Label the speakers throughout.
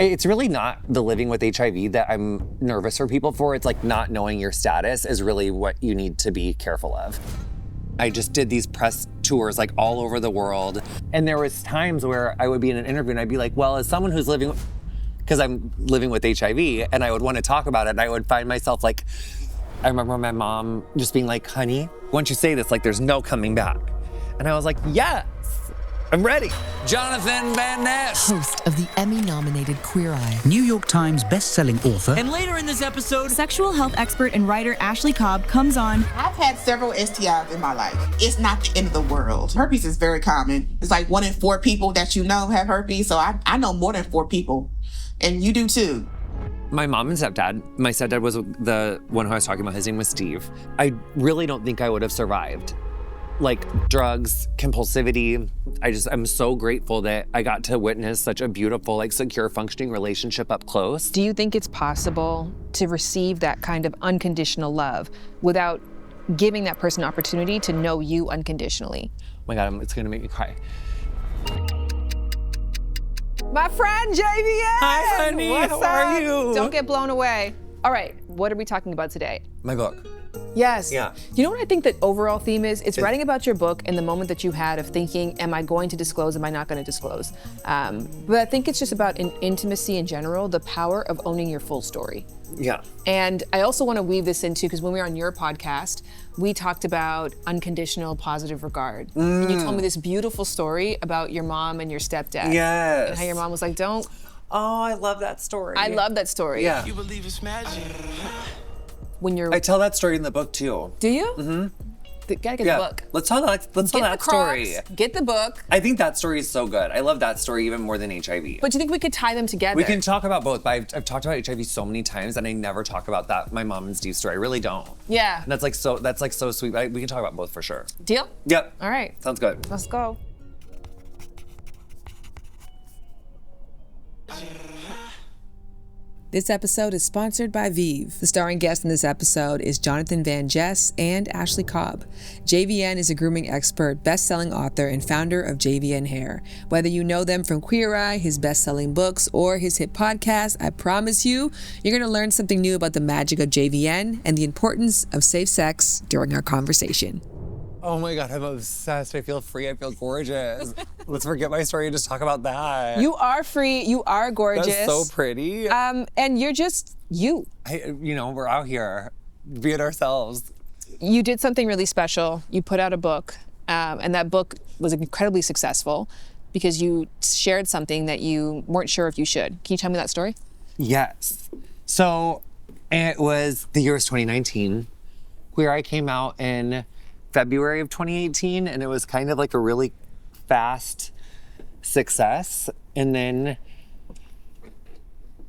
Speaker 1: It's really not the living with HIV that I'm nervous for people for. It's like not knowing your status is really what you need to be careful of. I just did these press tours like all over the world. And there was times where I would be in an interview and I'd be like, well, as someone who's living, because I'm living with HIV, and I would want to talk about it, and I would find myself like, I remember my mom just being like, honey, once you say this, like there's no coming back. And I was like, yes, I'm ready. Jonathan Van Ness.
Speaker 2: Host of the Emmy-nominated Queer Eye.
Speaker 3: New York Times best-selling author.
Speaker 4: And later in this episode,
Speaker 5: sexual health expert and writer Ashley Cobb comes on.
Speaker 6: I've had several STIs in my life. It's not the end of the world. Herpes is very common. It's like 1 in 4 people that you know have herpes. So I know more than 4 people. And you do too.
Speaker 1: My mom and stepdad, my stepdad was the one who I was talking about, his name was Steve. I really don't think I would have survived. Like drugs, compulsivity. I'm so grateful that I got to witness such a beautiful, like secure, functioning relationship up close.
Speaker 7: Do you think it's possible to receive that kind of unconditional love without giving that person an opportunity to know you unconditionally?
Speaker 1: Oh my God, it's gonna make me cry.
Speaker 7: My friend, JVN!
Speaker 1: Hi, honey,
Speaker 7: What's
Speaker 1: how
Speaker 7: up?
Speaker 1: are you?
Speaker 7: Don't get blown away. All right, what are we talking about today?
Speaker 1: My book.
Speaker 7: Yes.
Speaker 1: Yeah.
Speaker 7: You know what I think the overall theme is? It's writing about your book and the moment that you had of thinking, am I going to disclose, am I not going to disclose? But I think it's just about intimacy in general, the power of owning your full story.
Speaker 1: Yeah.
Speaker 7: And I also want to weave this into, because when we were on your podcast, we talked about unconditional positive regard. And you told me this beautiful story about your mom and your stepdad.
Speaker 1: Yes.
Speaker 7: And how your mom was like, don't.
Speaker 1: Oh, I love that story.
Speaker 7: I love that story.
Speaker 1: Yeah.
Speaker 4: you believe it's magic.
Speaker 7: When you're.
Speaker 1: I tell that story in the book too.
Speaker 7: Do you? Mm-hmm. Gotta get the book.
Speaker 1: Let's tell that story.
Speaker 7: Get the book.
Speaker 1: I think that story is so good. I love that story even more than HIV.
Speaker 7: But do you think we could tie them together?
Speaker 1: We can talk about both, but I've talked about HIV so many times and I never talk about that, my mom and Steve's story. I really don't.
Speaker 7: Yeah.
Speaker 1: And that's like so sweet. We can talk about both for sure.
Speaker 7: Deal?
Speaker 1: Yep.
Speaker 7: All right.
Speaker 1: Sounds good.
Speaker 7: Let's go. This episode is sponsored by Vive. The starring guest in this episode is Jonathan Van Ness and Ashley Cobb. JVN is a grooming expert, best-selling author, and founder of JVN Hair. Whether you know them from Queer Eye, his best-selling books, or his hit podcast, I promise you're going to learn something new about the magic of JVN and the importance of safe sex during our conversation. Oh my God, I'm obsessed. I feel free. I feel gorgeous. Let's forget my story and just talk about that. You are free. You are gorgeous.
Speaker 1: That's so pretty.
Speaker 7: And you're just you.
Speaker 1: We're out here being ourselves.
Speaker 7: You did something really special. You put out a book, and that book was incredibly successful because you shared something that you weren't sure if you should. Can you tell me that story?
Speaker 1: Yes. So it was, the year was 2019. Queer Eye came out in February of 2018, and it was kind of like a really fast success. And then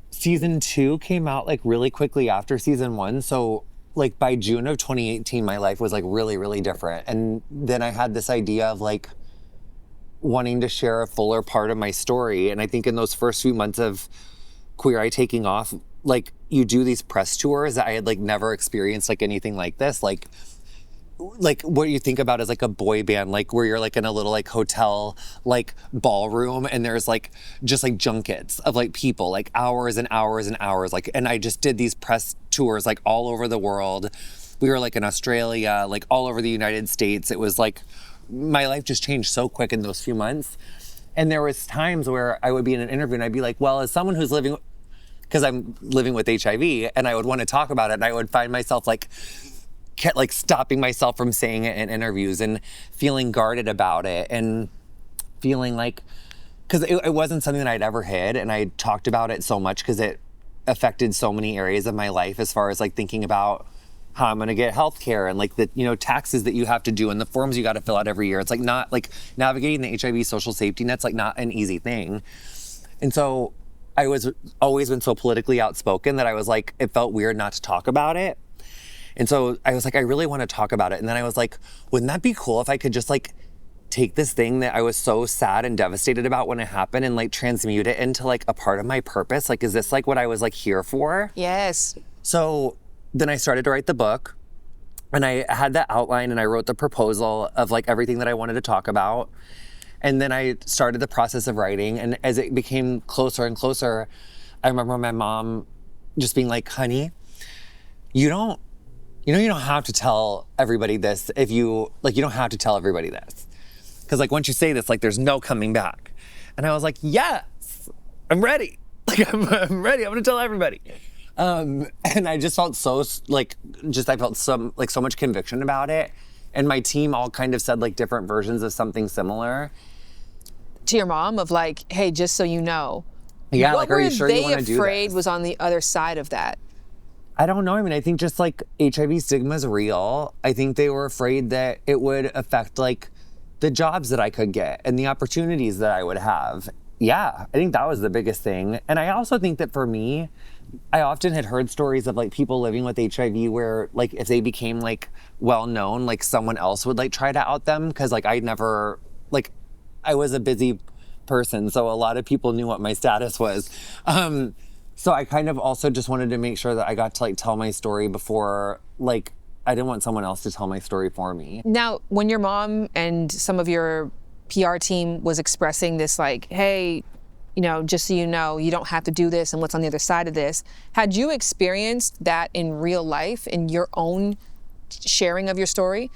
Speaker 1: season 2 came out like really quickly after season 1. So like by June of 2018, my life was like really, really different. And then I had this idea of like wanting to share a fuller part of my story. And I think in those first few months of Queer Eye taking off, like you do these press tours that I had like never experienced like anything like this. Like what you think about is like a boy band, like where you're like in a little like hotel, like ballroom, and there's like just like junkets of like people, like hours and hours and hours. Like, and I just did these press tours like all over the world. We were like in Australia, like all over the United States. It was like, my life just changed so quick in those few months. And there was times where I would be in an interview and I'd be like, well, as someone who's living, because I'm living with HIV, and I would want to talk about it, and I would find myself like stopping myself from saying it in interviews and feeling guarded about it and feeling like, because it wasn't something that I'd ever hid, and I talked about it so much because it affected so many areas of my life as far as like thinking about how I'm gonna get healthcare and like the taxes that you have to do and the forms you got to fill out every year. It's like not like navigating the HIV social safety net's like not an easy thing. And so I was always been so politically outspoken that I was like, it felt weird not to talk about it. And so I was like, I really want to talk about it. And then I was like, wouldn't that be cool if I could just like take this thing that I was so sad and devastated about when it happened and like transmute it into like a part of my purpose? Like, is this like what I was like here for?
Speaker 7: Yes.
Speaker 1: So then I started to write the book, and I had that outline, and I wrote the proposal of like everything that I wanted to talk about. And then I started the process of writing, and as it became closer and closer, I remember my mom just being like, honey, you don't have to tell everybody this if you don't have to tell everybody this. Because like once you say this, like there's no coming back. And I was like, yes, I'm ready. Like I'm ready. I'm gonna tell everybody. And I just felt I felt so much conviction about it. And my team all kind of said like different versions of something similar.
Speaker 7: To your mom of like, hey, just so you know.
Speaker 1: Yeah,
Speaker 7: what
Speaker 1: like, are you sure you want to do
Speaker 7: What
Speaker 1: this?
Speaker 7: were they afraid was on the other side of that?
Speaker 1: I don't know. I mean, I think just like HIV stigma is real. I think they were afraid that it would affect like the jobs that I could get and the opportunities that I would have. Yeah, I think that was the biggest thing. And I also think that for me, I often had heard stories of like people living with HIV where like if they became like well known, like someone else would like try to out them because like I was a busy person, so a lot of people knew what my status was. So I kind of also just wanted to make sure that I got to like tell my story before, like I didn't want someone else to tell my story for me.
Speaker 7: Now, when your mom and some of your PR team was expressing this like, hey, you know, just so you know, you don't have to do this and what's on the other side of this, had you experienced that in real life in your own sharing of your story?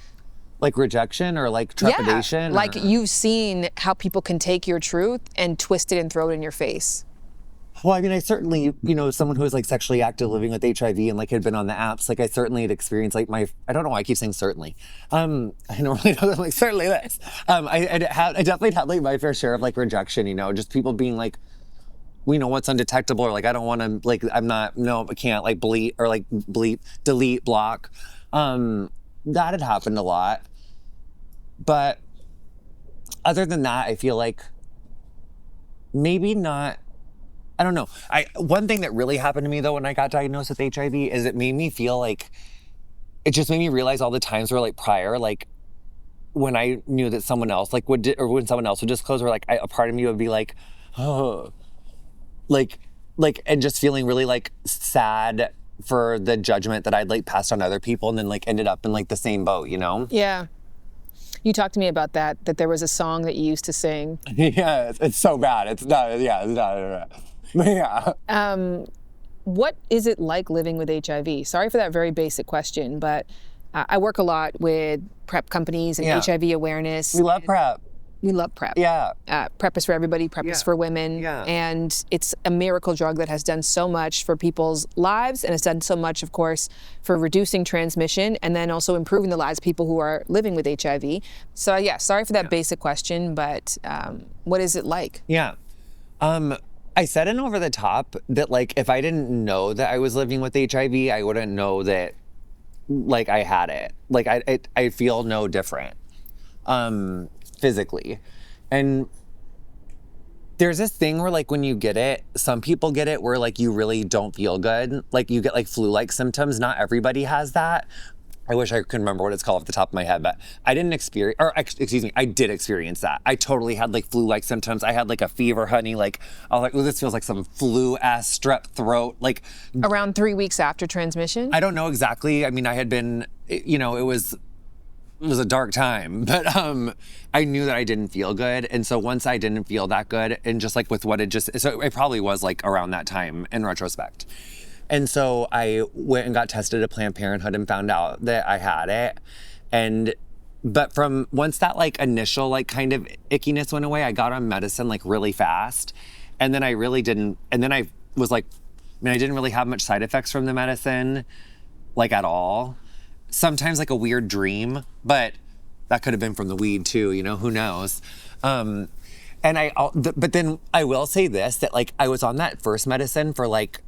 Speaker 1: Like rejection or like trepidation?
Speaker 7: Yeah, like you've seen how people can take your truth and twist it and throw it in your face.
Speaker 1: Well, I mean, I certainly, someone who was like sexually active living with HIV and like had been on the apps, like I certainly had experienced like I don't know why I keep saying certainly. I normally don't like certainly this. I definitely had like my fair share of like rejection, just people being like, we know what's undetectable or like, I don't want to like, I can't like delete, block. That had happened a lot. But other than that, I feel like maybe not. I don't know. One thing that really happened to me though when I got diagnosed with HIV is it made me feel like, it just made me realize all the times where like prior, like when I knew that someone else like or when someone else would disclose, or like a part of me would be like, oh, like, and just feeling really like sad for the judgment that I'd like passed on other people and then like ended up in like the same boat,
Speaker 7: Yeah. You talked to me about that there was a song that you used to sing.
Speaker 1: Yeah, it's so bad. It's not. Yeah.
Speaker 7: What is it like living with HIV? Sorry for that very basic question, but I work a lot with PrEP companies and HIV awareness.
Speaker 1: We love PrEP.
Speaker 7: We love PrEP.
Speaker 1: Yeah.
Speaker 7: PrEP is for everybody. PrEP is for women.
Speaker 1: Yeah.
Speaker 7: And it's a miracle drug that has done so much for people's lives, and it's done so much, of course, for reducing transmission and then also improving the lives of people who are living with HIV. So yeah, sorry for that basic question, but what is it like?
Speaker 1: Yeah. I said in Over the Top that like if I didn't know that I was living with HIV, I wouldn't know that like I had it. Like I feel no different physically. And there's this thing where like when you get it, some people get it where like you really don't feel good. Like you get like flu-like symptoms. Not everybody has that. I wish I could remember what it's called off the top of my head, but I didn't experience, or excuse me, I did experience that. I totally had like flu-like symptoms. I had like a fever, honey. Like, I was like, oh, this feels like some flu-ass strep throat. Like
Speaker 7: Around 3 weeks after transmission?
Speaker 1: I don't know exactly. I mean, I had been, it was a dark time, but I knew that I didn't feel good. And so once I didn't feel that good, and just like with what so it probably was like around that time in retrospect. And so I went and got tested at Planned Parenthood and found out that I had it. But from once that like initial like kind of ickiness went away, I got on medicine like really fast. And then I really didn't, and then I was like, I didn't really have much side effects from the medicine, like at all. Sometimes like a weird dream, but that could have been from the weed too, who knows? But then I will say this, that like I was on that first medicine for like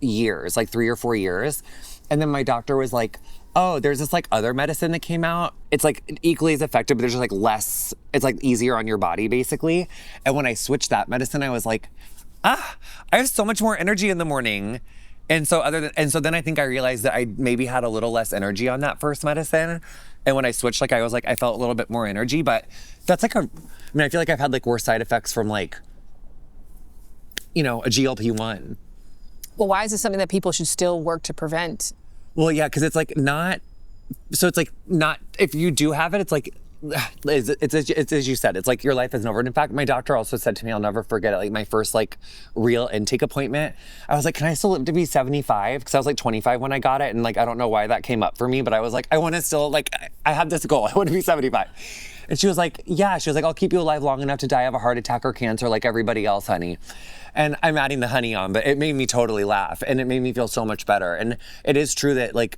Speaker 1: years, like 3 or 4 years. And then my doctor was like, oh, there's this like other medicine that came out. It's like equally as effective, but there's just like less, it's like easier on your body basically. And when I switched that medicine, I was like, I have so much more energy in the morning. And so then I think I realized that I maybe had a little less energy on that first medicine. And when I switched, like I was like, I felt a little bit more energy, but that's like I feel like I've had like worse side effects from like, a GLP-1.
Speaker 7: Well, why is this something that people should still work to prevent?
Speaker 1: Well, yeah, because it's like not, so it's like not, if you do have it, it's like it's as you said, it's like your life isn't over. And in fact, my doctor also said to me, I'll never forget it, like my first like real intake appointment, I was like, can I still live to be 75? Because I was like 25 when I got it. And like, I don't know why that came up for me, but I was like, I want to still like, I have this goal. I want to be 75. And she was like, yeah, she was like, I'll keep you alive long enough to die of a heart attack or cancer like everybody else, honey. And I'm adding the honey on, but it made me totally laugh and it made me feel so much better. And it is true that like,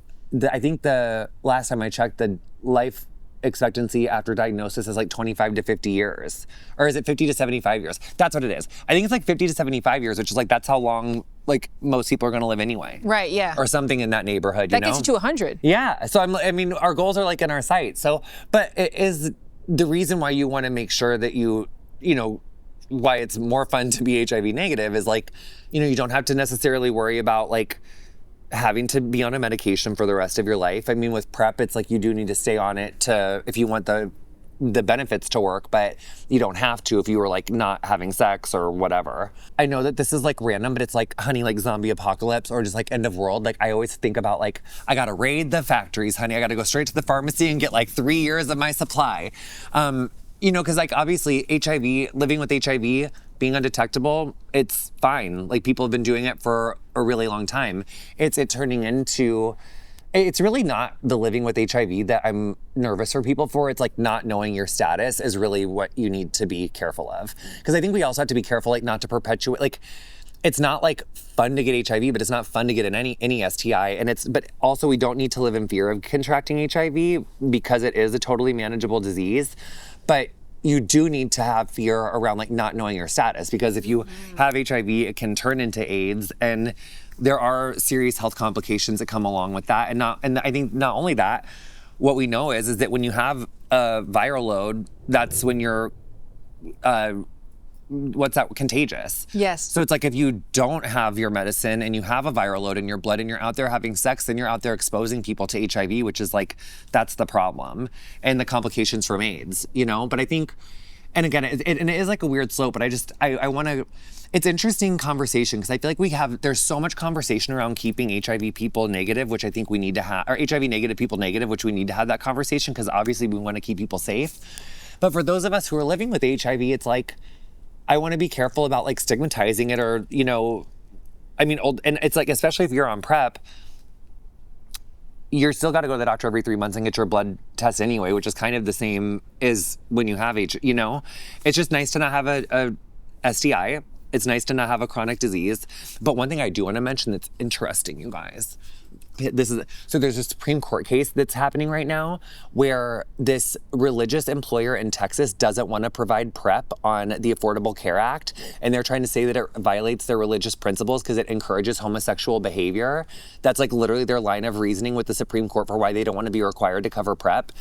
Speaker 1: I think the last time I checked, the life expectancy after diagnosis is like 25 to 50 years. Or is it 50 to 75 years? That's what it is. I think it's like 50 to 75 years, which is like, that's how long like most people are gonna live anyway.
Speaker 7: Right, yeah.
Speaker 1: Or something in that neighborhood,
Speaker 7: that gets you to 100.
Speaker 1: Yeah, so I mean, our goals are like in our sights. So, but it is the reason why you wanna make sure that you know, why it's more fun to be HIV negative is like, you know, you don't have to necessarily worry about like having to be on a medication for the rest of your life. I mean, with PrEP, it's like you do need to stay on it to, if you want the benefits to work, but you don't have to if you were like not having sex or whatever. I know that this is like random, but it's like, honey, like zombie apocalypse or just like end of world. Like I always think about like, I gotta raid the factories, honey. I gotta go straight to the pharmacy and get like 3 years of my supply. You know, because like obviously HIV, living with HIV, being undetectable, it's fine. Like people have been doing it for a really long time. It's turning into, it's really not the living with HIV that I'm nervous for people for. It's like not knowing your status is really what you need to be careful of. Because I think we also have to be careful like not to perpetuate, like it's not like fun to get HIV, but it's not fun to get any STI. And but also we don't need to live in fear of contracting HIV because it is a totally manageable disease. But you do need to have fear around like not knowing your status, because if you have HIV, it can turn into AIDS, and there are serious health complications that come along with that. And I think not only that, what we know is that when you have a viral load, that's when you're contagious.
Speaker 7: Yes.
Speaker 1: So it's like if you don't have your medicine and you have a viral load in your blood and you're out there having sex, then you're out there exposing people to HIV, which is like, that's the problem. And the complications from AIDS, you know? But I think, and again, it is like a weird slope, but I want to, it's interesting conversation because I feel like there's so much conversation around keeping HIV people negative, which I think we need to have, or HIV negative people negative, which we need to have that conversation because obviously we want to keep people safe. But for those of us who are living with HIV, it's like, I want to be careful about like stigmatizing it or, you know, I mean, and it's like, especially if you're on PrEP, you're still got to go to the doctor every 3 months and get your blood test anyway, which is kind of the same as when you have you know, it's just nice to not have a STI. It's nice to not have a chronic disease. But one thing I do want to mention that's interesting, you guys, so there's a Supreme Court case that's happening right now where this religious employer in Texas doesn't want to provide PrEP on the Affordable Care Act. And they're trying to say that it violates their religious principles because it encourages homosexual behavior. That's like literally their line of reasoning with the Supreme Court for why they don't want to be required to cover PrEP.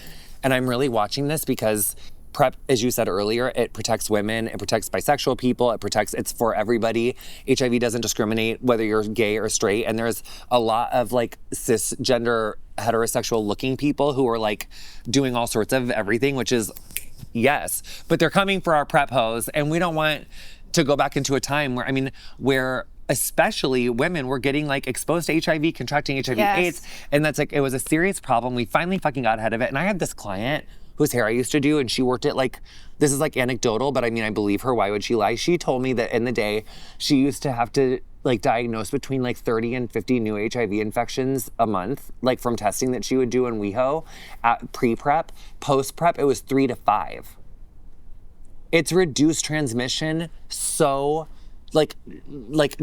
Speaker 1: And I'm really watching this because PrEP, as you said earlier, it protects women, it protects bisexual people, it's for everybody. HIV doesn't discriminate whether you're gay or straight. And there's a lot of like cisgender heterosexual looking people who are like doing all sorts of everything, which is yes, but they're coming for our PrEP hose. And we don't want to go back into a time where especially women were getting like exposed to HIV, contracting HIV AIDS. And that's like, it was a serious problem. We finally fucking got ahead of it. And I had this client whose hair I used to do, and she worked at like, this is like anecdotal, but I mean, I believe her, why would she lie? She told me that in the day, she used to have to like diagnose between like 30 and 50 new HIV infections a month, like from testing that she would do in WeHo at pre-PrEP. Post-PrEP, it was 3 to 5. It's reduced transmission so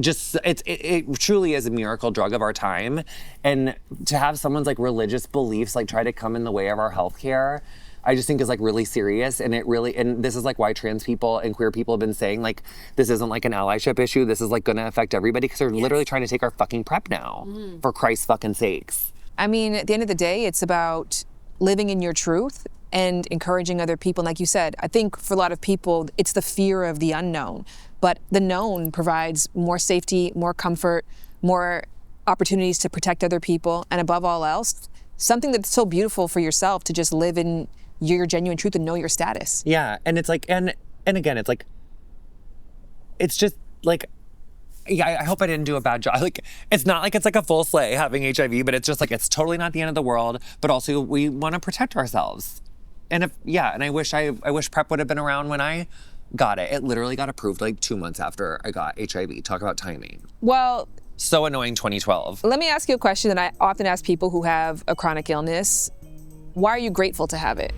Speaker 1: just it truly is a miracle drug of our time. And to have someone's like religious beliefs like try to come in the way of our healthcare, I just think is like really serious. And and this is like why trans people and queer people have been saying like, this isn't like an allyship issue. This is like gonna affect everybody because they're literally trying to take our fucking PrEP now, for Christ's fucking sakes.
Speaker 7: I mean, at the end of the day, it's about living in your truth and encouraging other people. And like you said, I think for a lot of people, it's the fear of the unknown. But the known provides more safety, more comfort, more opportunities to protect other people, and above all else, something that's so beautiful for yourself to just live in your genuine truth and know your status.
Speaker 1: Yeah, and it's like, and again, it's like, it's just like, yeah, I hope I didn't do a bad job. Like, it's not like it's like a full slay having HIV, but it's just like, it's totally not the end of the world, but also we want to protect ourselves. and I wish PrEP would have been around when I got it. It literally got approved like 2 months after I got HIV. Talk about timing.
Speaker 7: Well,
Speaker 1: So annoying 2012.
Speaker 7: let me ask you a question that I often ask people who have a chronic illness. Why are you grateful to have it?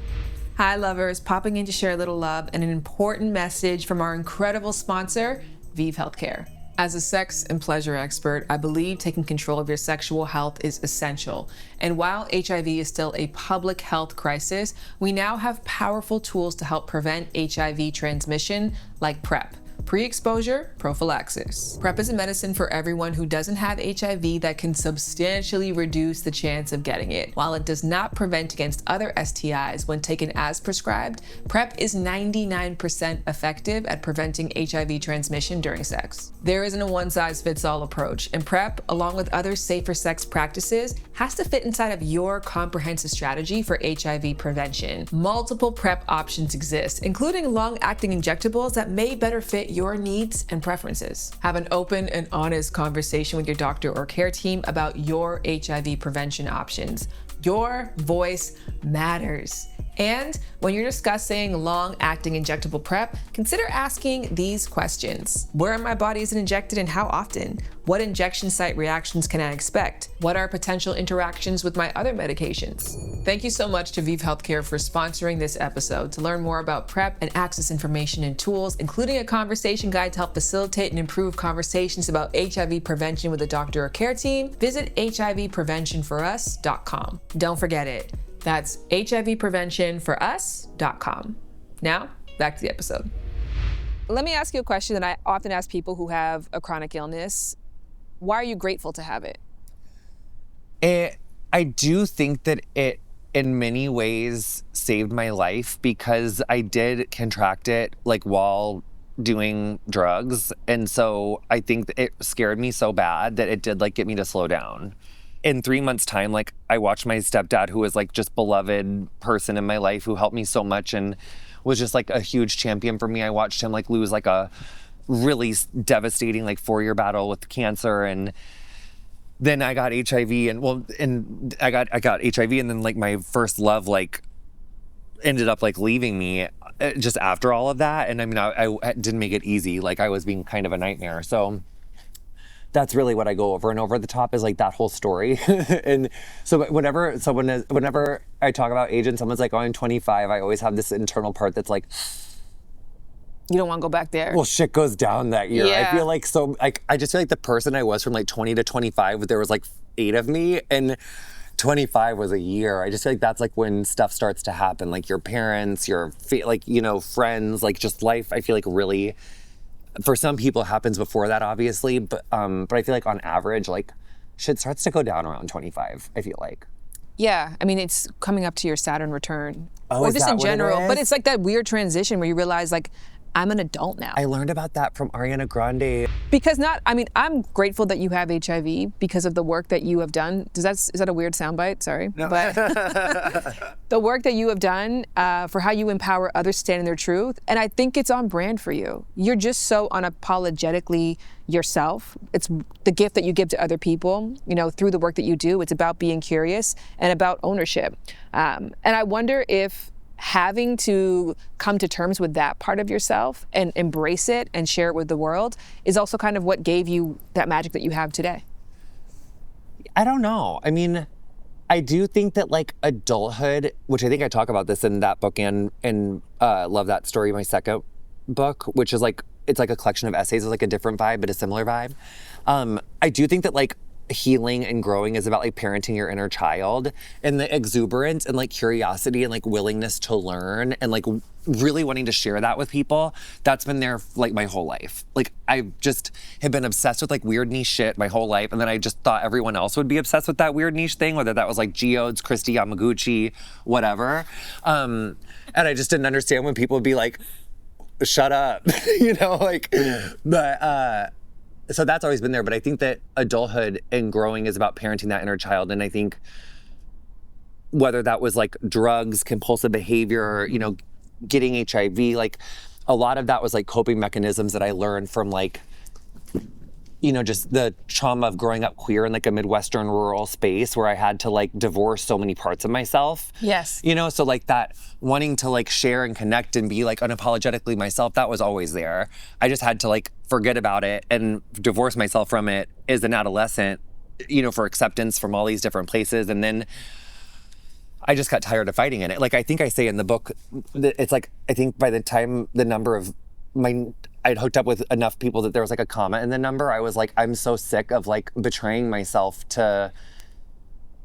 Speaker 7: Hi, lovers. Popping in to share a little love and an important message from our incredible sponsor, ViiV Healthcare. As a sex and pleasure expert, I believe taking control of your sexual health is essential. And while HIV is still a public health crisis, we now have powerful tools to help prevent HIV transmission, like PrEP. Pre-exposure prophylaxis. PrEP is a medicine for everyone who doesn't have HIV that can substantially reduce the chance of getting it. While it does not prevent against other STIs when taken as prescribed, PrEP is 99% effective at preventing HIV transmission during sex. There isn't a one-size-fits-all approach, and PrEP, along with other safer sex practices, has to fit inside of your comprehensive strategy for HIV prevention. Multiple PrEP options exist, including long-acting injectables that may better fit your needs and preferences. Have an open and honest conversation with your doctor or care team about your HIV prevention options. Your voice matters. And when you're discussing long-acting injectable PrEP, consider asking these questions. Where in my body is it injected and how often? What injection site reactions can I expect? What are potential interactions with my other medications? Thank you so much to ViiV Healthcare for sponsoring this episode. To learn more about PrEP and access information and tools, including a conversation guide to help facilitate and improve conversations about HIV prevention with a doctor or care team, visit HIVpreventionforus.com. Don't forget it. That's HIVpreventionforus.com. Now, back to the episode. Let me ask you a question that I often ask people who have a chronic illness. Why are you grateful to have it?
Speaker 1: I do think that it, in many ways, saved my life because I did contract it like while doing drugs. And so I think that it scared me so bad that it did like get me to slow down. In 3 months' time, like I watched my stepdad, who was like just beloved person in my life, who helped me so much and was just like a huge champion for me. I watched him like lose like a really devastating like 4-year battle with cancer, and then I got HIV, and I got HIV, and then like my first love like ended up like leaving me just after all of that. And I mean, I didn't make it easy. Like I was being kind of a nightmare. So that's really what I go over and over the top is like that whole story. And so whenever I talk about age and someone's like, oh, I'm 25, I always have this internal part that's like,
Speaker 7: You don't want to go back there?
Speaker 1: well, shit goes down that year.
Speaker 7: Yeah.
Speaker 1: I feel like I just feel like the person I was from like 20 to 25, there was like 8 of me, and 25 was a year. I just feel like that's like when stuff starts to happen, like your parents, your like, you know, friends, like just life. I feel like really, for some people, happens before that, obviously, but I feel like on average, like shit starts to go down around 25. I feel like.
Speaker 7: Yeah, I mean, it's coming up to your Saturn return,
Speaker 1: Oh,
Speaker 7: or
Speaker 1: is
Speaker 7: just
Speaker 1: that
Speaker 7: in
Speaker 1: what it
Speaker 7: general. But
Speaker 1: is?
Speaker 7: it's like that weird transition where you realize, like, I'm an adult now.
Speaker 1: I learned about that from Ariana Grande.
Speaker 7: Because I'm grateful that you have HIV because of the work that you have done. Is that a weird soundbite? Sorry. No. But the work that you have done for how you empower others to stand in their truth. And I think it's on brand for you. You're just so unapologetically yourself. It's the gift that you give to other people, you know, through the work that you do. It's about being curious and about ownership. And I wonder if having to come to terms with that part of yourself and embrace it and share it with the world is also kind of what gave you that magic that you have today.
Speaker 1: I don't know. I mean, I do think that like adulthood, which I think I talk about this in that book and Love That Story, my second book, which is like, it's like a collection of essays with like a different vibe, but a similar vibe. I do think that like healing and growing is about like parenting your inner child, and the exuberance and like curiosity and like willingness to learn and like really wanting to share that with people. That's been there like my whole life. Like I just have been obsessed with like weird niche shit my whole life, and then I just thought everyone else would be obsessed with that weird niche thing, whether that was like geodes, Christy Yamaguchi, whatever. And I just didn't understand when people would be like, shut up, you know, like, but so that's always been there. But I think that adulthood and growing is about parenting that inner child. And I think whether that was like drugs, compulsive behavior, you know, getting HIV, like a lot of that was like coping mechanisms that I learned from like you know, just the trauma of growing up queer in like a Midwestern rural space where I had to like divorce so many parts of myself.
Speaker 8: Yes.
Speaker 1: You know, so like that wanting to like share and connect and be like unapologetically myself, that was always there. I just had to like forget about it and divorce myself from it as an adolescent, you know, for acceptance from all these different places. And then I just got tired of fighting in it. Like I think I say in the book, it's like, I think by the time the number of I'd hooked up with enough people that there was like a comma in the number, I was like, I'm so sick of like betraying myself to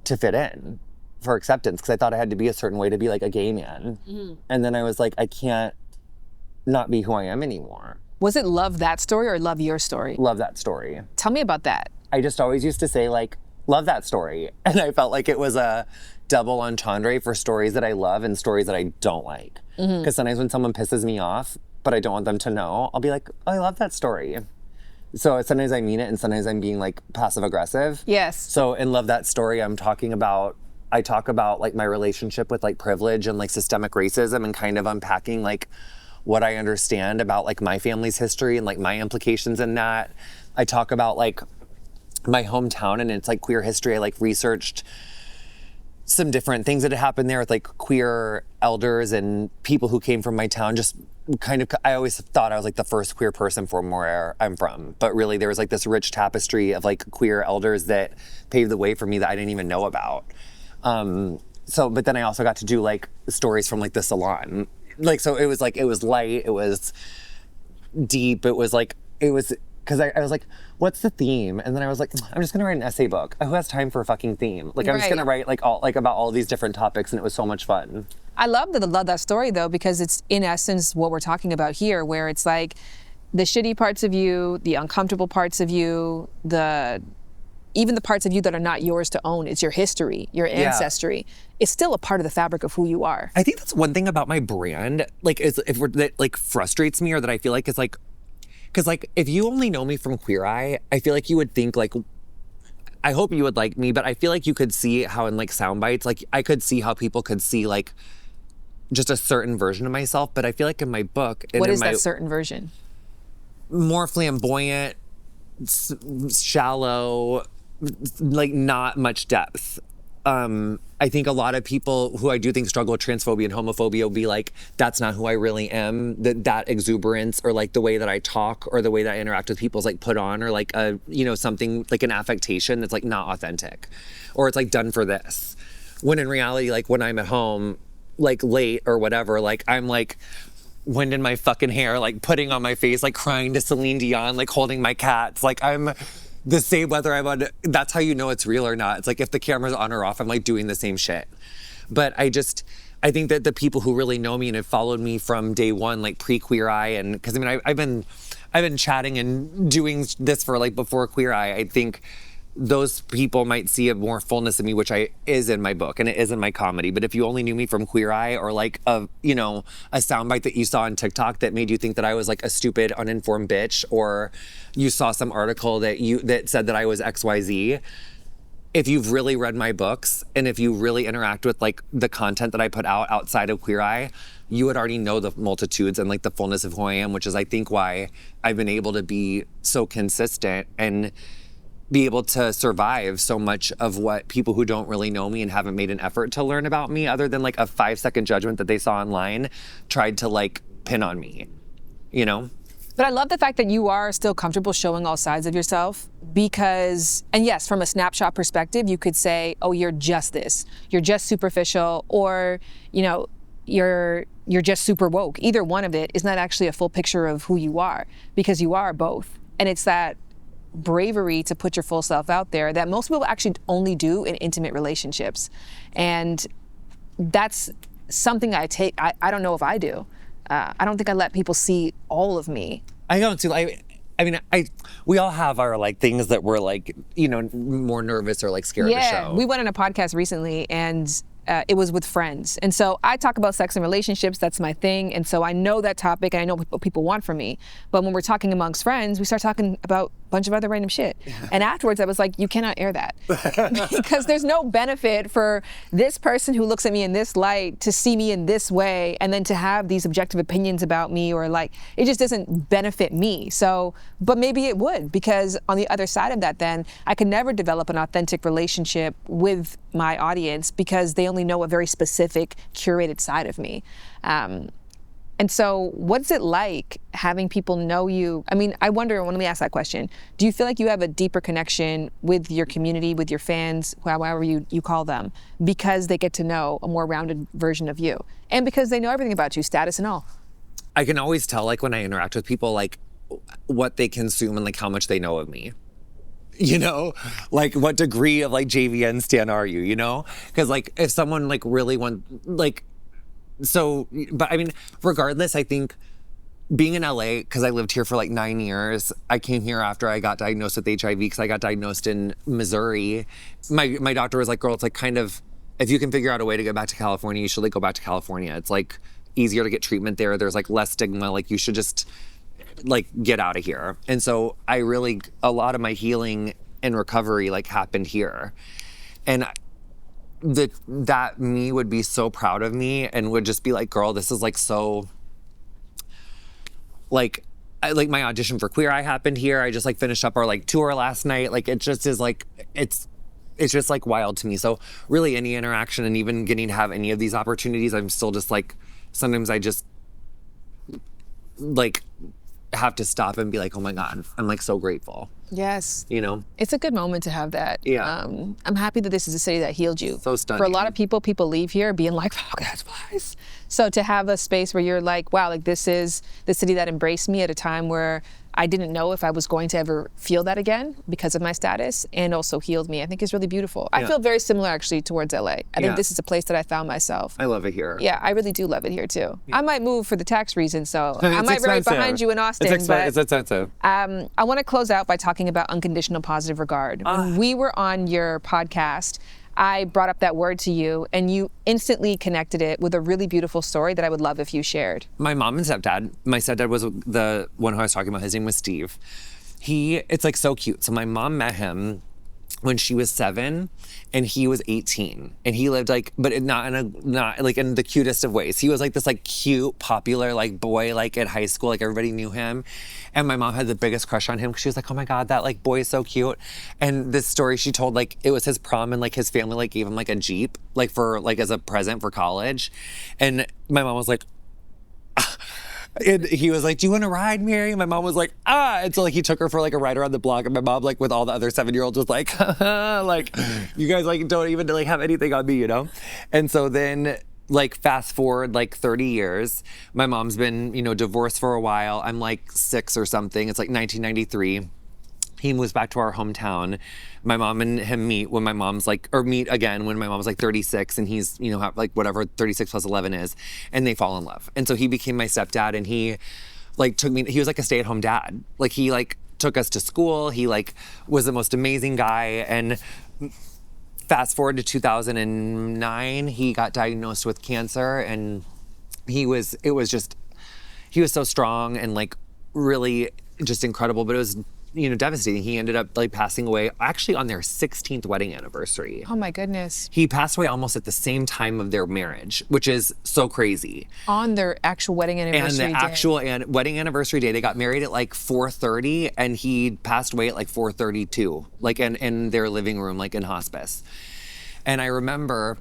Speaker 1: fit in for acceptance, because I thought I had to be a certain way to be like a gay man. And then I was like, I can't not be who I am anymore.
Speaker 8: Was it love that story or love your story?
Speaker 1: Love that story.
Speaker 8: Tell me about that.
Speaker 1: I just always used to say like, love that story. And I felt like it was a double entendre for stories that I love and stories that I don't like. Because sometimes when someone pisses me off, but I don't want them to know, I'll be like, oh, I love that story. So sometimes I mean it and sometimes I'm being like passive aggressive.
Speaker 8: Yes.
Speaker 1: So in Love That Story, I talk about like my relationship with like privilege and like systemic racism and kind of unpacking like what I understand about like my family's history and like my implications in that. I talk about like my hometown and its like queer history. I like researched some different things that had happened there with like queer elders and people who came from my town. Just kind of, I always thought I was like the first queer person from where I'm from, but really there was like this rich tapestry of like queer elders that paved the way for me that I didn't even know about. But then I also got to do like stories from like the salon. Like, so it was like, it was light, it was deep, it was because I was like, what's the theme? And then I was like, I'm just gonna write an essay book. Who has time for a fucking theme? Like, I'm just gonna write like all like about all these different topics, and it was so much fun.
Speaker 8: I love that story though, because it's in essence what we're talking about here, where it's like the shitty parts of you, the uncomfortable parts of you, even the parts of you that are not yours to own. It's your history, your ancestry. It's still a part of the fabric of who you are.
Speaker 1: I think that's one thing about my brand, like, that like frustrates me, or that I feel like is like, because like if you only know me from Queer Eye, I feel like you would think like, I hope you would like me, but I feel like you could see how in like sound bites, like I could see how people could see like just a certain version of myself. But I feel like in my book, and
Speaker 8: what is that certain version?
Speaker 1: More flamboyant, shallow, like not much depth. I think a lot of people who I do think struggle with transphobia and homophobia will be like, that's not who I really am. That exuberance, or like the way that I talk, or the way that I interact with people is like put on, or like a, you know, something like an affectation that's like not authentic, or it's like done for this. When in reality, like when I'm at home, like late or whatever, like I'm like wind in my fucking hair, like putting on my face, like crying to Celine Dion, like holding my cats. Like I'm the same whether I'm on, that's how you know it's real or not. It's like if the camera's on or off, I'm like doing the same shit. But I think that the people who really know me and have followed me from day one, like pre-Queer Eye, and because I mean, I've been chatting and doing this for like before Queer Eye, I think those people might see a more fullness of me, which is in my book and it is in my comedy. But if you only knew me from Queer Eye, or like a soundbite that you saw on TikTok that made you think that I was like a stupid, uninformed bitch, or you saw some article that said that I was XYZ, if you've really read my books and if you really interact with like the content that I put out outside of Queer Eye, you would already know the multitudes and like the fullness of who I am, which is I think why I've been able to be so consistent and be able to survive so much of what people who don't really know me and haven't made an effort to learn about me, other than like a 5-second judgment that they saw online, tried to like pin on me, you know?
Speaker 8: But I love the fact that you are still comfortable showing all sides of yourself, because, and yes, from a snapshot perspective, you could say, oh, you're just this, you're just superficial, or, you know, you're just super woke. Either one of it is not actually a full picture of who you are, because you are both. And it's that bravery to put your full self out there that most people actually only do in intimate relationships. And that's something I don't know if I do. I don't think I let people see all of me.
Speaker 1: I don't too. I mean, we all have our like things that we're like, you know, more nervous or like scared to show.
Speaker 8: We went on a podcast recently, and it was with friends. And so I talk about sex and relationships, that's my thing. And so I know that topic and I know what people want from me. But when we're talking amongst friends, we start talking about bunch of other random shit. And afterwards I was like, you cannot air that. Because there's no benefit for this person who looks at me in this light to see me in this way and then to have these objective opinions about me, or like, it just doesn't benefit me. So, but maybe it would, because on the other side of that, then I could never develop an authentic relationship with my audience because they only know a very specific curated side of me. And so what's it like having people know you? I mean, I wonder, let me ask that question. Do you feel like you have a deeper connection with your community, with your fans, however you call them, because they get to know a more rounded version of you? And because they know everything about you, status and all?
Speaker 1: I can always tell, like, when I interact with people, like, what they consume and, like, how much they know of me. You know, like, what degree of, like, JVN stan are you, you know? Because, like, if someone, like, really like, so, but I mean, regardless, I think being in LA, because I lived here for like 9 years, I came here after I got diagnosed with HIV because I got diagnosed in Missouri. My doctor was like, girl, it's like kind of, if you can figure out a way to get back to California, you should like go back to California. It's like easier to get treatment there. There's like less stigma. Like you should just like get out of here. And so I really, a lot of my healing and recovery like happened here. And that me would be so proud of me and would just be like, girl, this is like so, like my audition for Queer Eye happened here. I just like finished up our like tour last night. Like it just is like, it's just like wild to me. So really any interaction and even getting to have any of these opportunities, I'm still just like, sometimes I just like have to stop and be like, oh my God, I'm like so grateful.
Speaker 8: Yes.
Speaker 1: You know?
Speaker 8: It's a good moment to have that.
Speaker 1: Yeah.
Speaker 8: I'm happy that this is a city that healed you.
Speaker 1: So stunning.
Speaker 8: For a lot of people leave here being like, oh, that's nice. So to have a space where you're like, wow, like this is the city that embraced me at a time where I didn't know if I was going to ever feel that again because of my status, and also healed me, I think is really beautiful. Yeah. I feel very similar actually towards LA. I think this is a place that I found myself.
Speaker 1: I love it here.
Speaker 8: Yeah, I really do love it here too. Yeah. I might move for the tax reasons, so I might be right
Speaker 1: expensive.
Speaker 8: behind you in Austin.
Speaker 1: It's expensive.
Speaker 8: I want to close out by talking about unconditional positive regard. When we were on your podcast, I brought up that word to you and you instantly connected it with a really beautiful story that I would love if you shared.
Speaker 1: My mom and stepdad, my stepdad was the one who I was talking about. His name was Steve. It's like so cute. So my mom met him when she was 7 and he was 18, and he lived like, but not like in the cutest of ways. He was like this like cute, popular like boy, like at high school, like everybody knew him. And my mom had the biggest crush on him because she was like, oh my God, that like boy is so cute. And this story she told, like it was his prom and like his family like gave him like a Jeep, like for like as a present for college. And my mom was like, and he was like, do you want to ride, Mary? And my mom was like, and so like he took her for like a ride around the block, and my mom like with all the other 7-year-olds was like, like you guys like don't even like have anything on me, you know? And so then like fast forward like 30 years, my mom's been, you know, divorced for a while. I'm like 6 or something. It's like 1993. He moves back to our hometown. My mom and him meet when my mom's like, or meet again when my mom's like 36 and he's, you know, like whatever 36 plus 11 is, and they fall in love. And so he became my stepdad, and he like took me, he was like a stay-at-home dad. Like he like took us to school. He like was the most amazing guy. And fast forward to 2009, he got diagnosed with cancer, and he was so strong and like really just incredible, but it was, you know, devastating. He ended up like passing away actually on their 16th wedding anniversary.
Speaker 8: Oh my goodness.
Speaker 1: He passed away almost at the same time of their marriage, which is so crazy.
Speaker 8: On their actual wedding anniversary
Speaker 1: And the actual wedding anniversary day, they got married at like 4:30, and he passed away at like 4:32, like in their living room, like in hospice. And I remember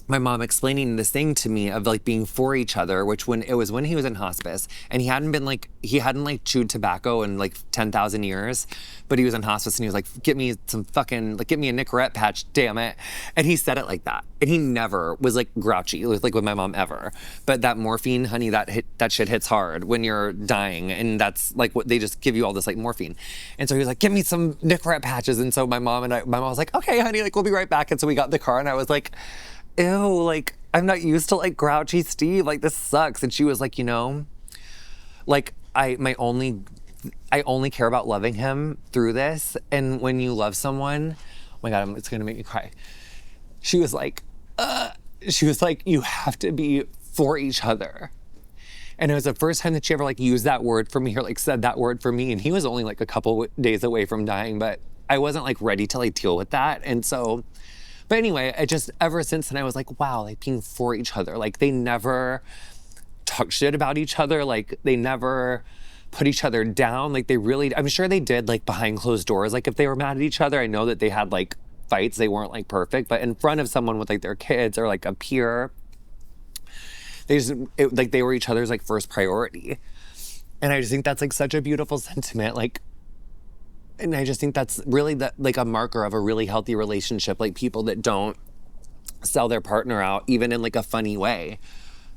Speaker 1: my mom explaining this thing to me of like being for each other, which when he was in hospice, and he hadn't chewed tobacco in like 10,000 years, but he was in hospice, and he was like, get me a Nicorette patch, damn it. And he said it like that. And he never was like grouchy with my mom ever. But that morphine, honey, that shit hits hard when you're dying. And that's like what they just give you all this like morphine. And so he was like, give me some Nicorette patches. And so my mom was like, okay, honey, like we'll be right back. And so we got in the car, and I was like, ew, like, I'm not used to like grouchy Steve, like this sucks. And she was like, you know, like I only care about loving him through this. And when you love someone, oh my God, it's gonna make me cry. She was like, you have to be for each other. And it was the first time that she ever like used that word for me or like said that word for me. And he was only like a couple days away from dying, but I wasn't like ready to like deal with that. And so, but anyway, I just, ever since then I was like, wow, like being for each other. Like they never talked shit about each other. Like they never put each other down. Like they really, I'm sure they did like behind closed doors. Like if they were mad at each other, I know that they had like fights. They weren't like perfect, but in front of someone with like their kids or like a peer, like they were each other's like first priority. And I just think that's like such a beautiful sentiment. Like, and I just think that's really like a marker of a really healthy relationship. Like people that don't sell their partner out, even in like a funny way,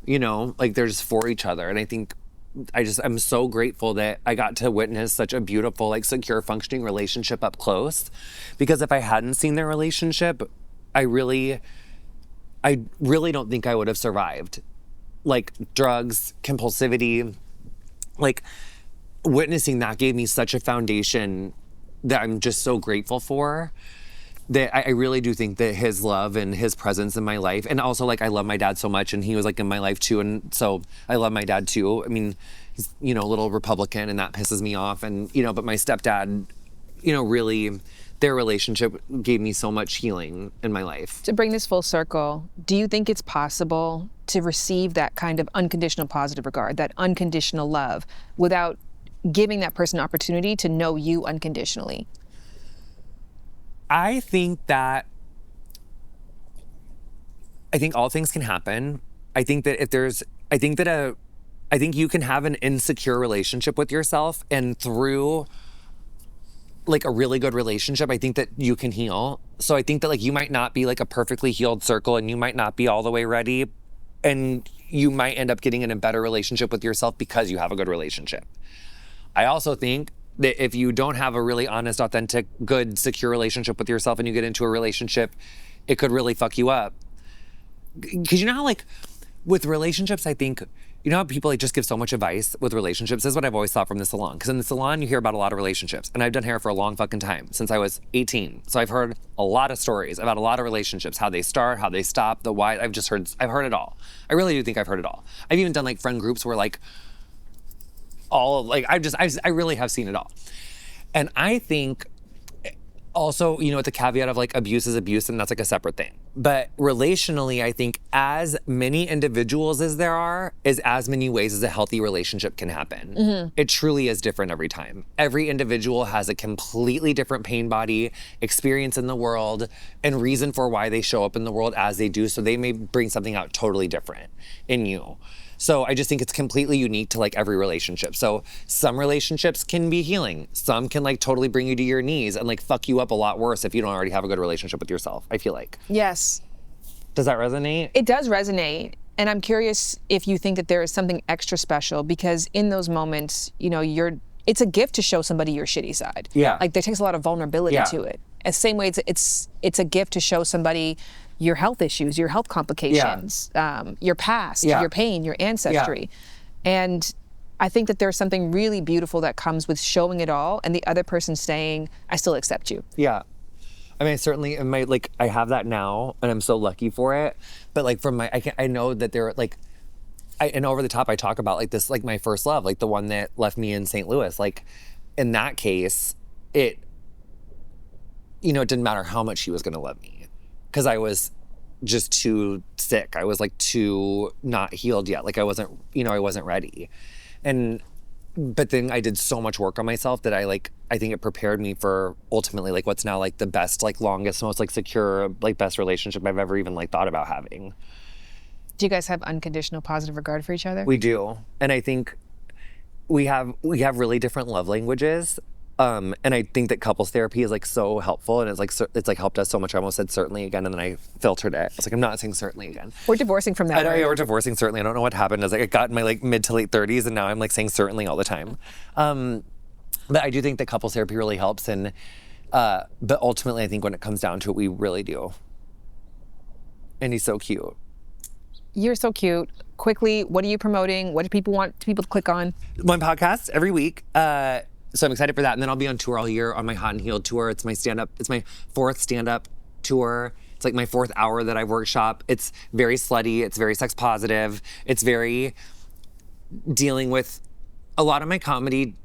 Speaker 1: you know, like they're just for each other. And I think I'm so grateful that I got to witness such a beautiful, like secure functioning relationship up close. Because if I hadn't seen their relationship, I really don't think I would have survived. Like drugs, compulsivity, like witnessing that gave me such a foundation that I'm just so grateful for. That I really do think that his love and his presence in my life, and also like I love my dad so much and he was like in my life too, and so I love my dad too. I mean, he's, you know, a little Republican and that pisses me off, and you know, but my stepdad, you know, really their relationship gave me so much healing in my life.
Speaker 8: To bring this full circle, do you think it's possible to receive that kind of unconditional positive regard, that unconditional love, without giving that person an opportunity to know you unconditionally?
Speaker 1: I think all things can happen. I think you can have an insecure relationship with yourself, and through like a really good relationship, I think that you can heal. So I think that like you might not be like a perfectly healed circle and you might not be all the way ready, and you might end up getting in a better relationship with yourself because you have a good relationship. I also think that if you don't have a really honest, authentic, good, secure relationship with yourself and you get into a relationship, it could really fuck you up. Because you know how like with relationships, I think, you know how people like just give so much advice with relationships? This is what I've always thought from the salon. Because in the salon, you hear about a lot of relationships. And I've done hair for a long fucking time, since I was 18. So I've heard a lot of stories about a lot of relationships, how they start, how they stop, the why. I've heard it all. I really do think I've heard it all. I've even done like friend groups where like, I really have seen it all. And I think also, you know, with the caveat of like abuse is abuse and that's like a separate thing. But relationally, I think as many individuals as there are is as many ways as a healthy relationship can happen. Mm-hmm. It truly is different every time. Every individual has a completely different pain body, experience in the world, and reason for why they show up in the world as they do. So they may bring something out totally different in you. So I just think it's completely unique to like every relationship. So some relationships can be healing. Some can like totally bring you to your knees and like fuck you up a lot worse if you don't already have a good relationship with yourself, I feel like.
Speaker 8: Yes.
Speaker 1: Does that resonate?
Speaker 8: It does resonate. And I'm curious if you think that there is something extra special, because in those moments, you know, it's a gift to show somebody your shitty side.
Speaker 1: Yeah.
Speaker 8: Like there takes a lot of vulnerability to it. The same way it's a gift to show somebody your health issues, your health complications, your past, your pain, your ancestry. And I think that there's something really beautiful that comes with showing it all and the other person saying, I still accept you.
Speaker 1: Yeah. I mean, certainly I have that now and I'm so lucky for it. But like I know that there like, and over the top I talk about like this, like my first love, like the one that left me in St. Louis. Like in that case, it didn't matter how much she was going to love me. Because I was just too sick. I was like too not healed yet. Like I wasn't ready. But then I did so much work on myself that I think it prepared me for ultimately like what's now like the best, like longest, most like secure, like best relationship I've ever even like thought about having.
Speaker 8: Do you guys have unconditional positive regard for each other?
Speaker 1: We do. And I think we have really different love languages. And I think that couples therapy is like so helpful, and it's like helped us so much. I almost said certainly again, and then I filtered it. I was like, I'm not saying certainly again.
Speaker 8: We're divorcing from that.
Speaker 1: I know, yeah, we're divorcing certainly. I don't know what happened. As like I got in my like mid to late 30s, and now I'm like saying certainly all the time. But I do think that couples therapy really helps, and but ultimately, I think when it comes down to it, we really do. And he's so cute.
Speaker 8: You're so cute. Quickly, what are you promoting? What do people want people to click on?
Speaker 1: My podcast every week. So I'm excited for that. And then I'll be on tour all year on my Hot and Healed tour. It's my fourth stand-up tour. It's like my fourth hour that I workshop. It's very slutty. It's very sex positive. It's very dealing with a lot of my comedy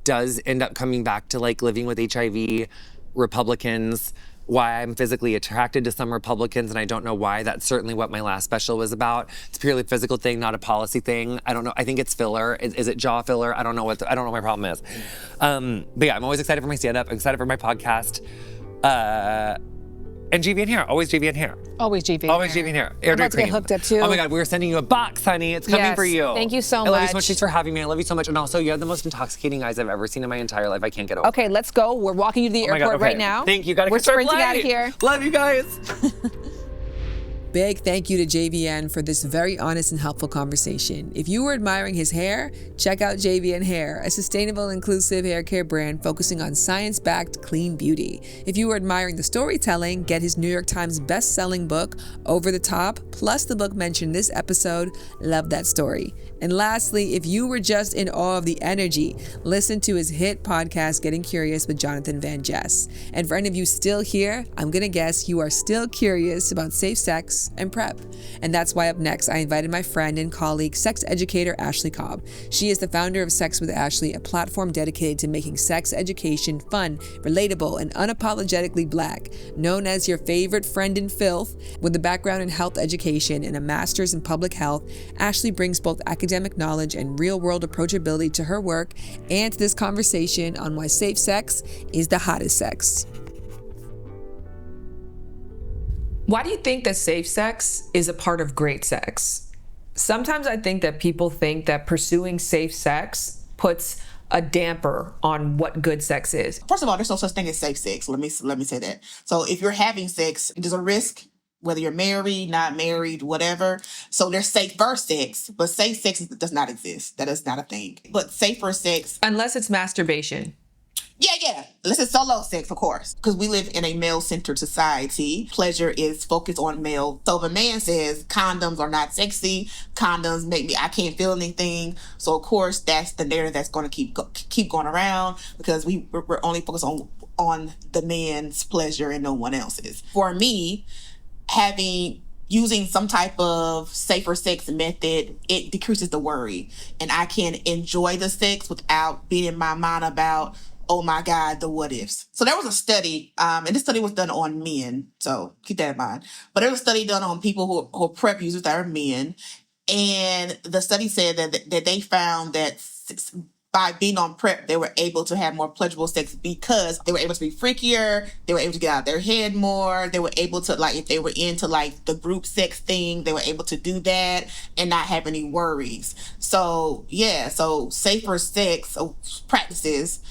Speaker 1: does end up coming back to like living with HIV, Republicans, why I'm physically attracted to some Republicans, and I don't know why. That's certainly what my last special was about. It's purely a physical thing, not a policy thing. I don't know. I think it's filler. Is it jaw filler? I don't know what my problem is. But yeah, I'm always excited for my stand-up. I'm excited for my podcast. And JVN Hair, always JVN Hair.
Speaker 8: Always JVN.
Speaker 1: Always JVN Hair.
Speaker 8: I'm about to get hooked up too.
Speaker 1: Oh my God, we're sending you a box, honey. It's coming for you.
Speaker 8: Thank you so
Speaker 1: I love you
Speaker 8: much.
Speaker 1: so much. Thanks for having me. I love you so much. And also, you have the most intoxicating eyes I've ever seen in my entire life. I can't get over.
Speaker 8: Okay, let's go. We're walking you to the
Speaker 1: Oh my
Speaker 8: airport
Speaker 1: God, okay.
Speaker 8: right now.
Speaker 1: Thank you.
Speaker 8: We're sprinting out of here.
Speaker 1: Love you guys.
Speaker 7: Big thank you to JVN for this very honest and helpful conversation. If you were admiring his hair, check out JVN Hair, a sustainable, inclusive hair care brand focusing on science-backed clean beauty. If you were admiring the storytelling, get his New York Times best-selling book, Over the Top, plus the book mentioned in this episode, Love That Story. And lastly, if you were just in awe of the energy, listen to his hit podcast, Getting Curious with Jonathan Van Ness. And for any of you still here, I'm gonna guess you are still curious about safe sex and PrEP. And that's why up next, I invited my friend and colleague, sex educator Ashley Cobb. She is the founder of Sex with Ashley, a platform dedicated to making sex education fun, relatable, and unapologetically Black. Known as your favorite friend in filth, with a background in health education and a master's in public health, Ashley brings both academic knowledge and real-world approachability to her work and to this conversation on why safe sex is the hottest sex.
Speaker 9: Why do you think that safe sex is a part of great sex? Sometimes I think that people think that pursuing safe sex puts a damper on what good sex is.
Speaker 6: First of all, there's no such thing as safe sex. Let me say that. So if you're having sex, there's a risk, whether you're married, not married, whatever. So there's safer sex, but safe sex does not exist. That is not a thing. But safer sex,
Speaker 9: unless it's masturbation.
Speaker 6: Yeah. Unless it's solo sex, of course. Because we live in a male-centered society. Pleasure is focused on male. So if a man says condoms are not sexy, condoms make me, I can't feel anything. So of course, that's the narrative that's going to keep going around, because we're only focused on the man's pleasure and no one else's. For me, using some type of safer sex method, it decreases the worry. And I can enjoy the sex without being in my mind about, oh my God, the what ifs. So there was a study, and this study was done on men, so keep that in mind. But there was a study done on people who are PrEP users that are men. And the study said that they found that by being on PrEP, they were able to have more pleasurable sex because they were able to be freakier, they were able to get out of their head more, they were able to, like, if they were into like the group sex thing, they were able to do that and not have any worries. So yeah, so safer sex practices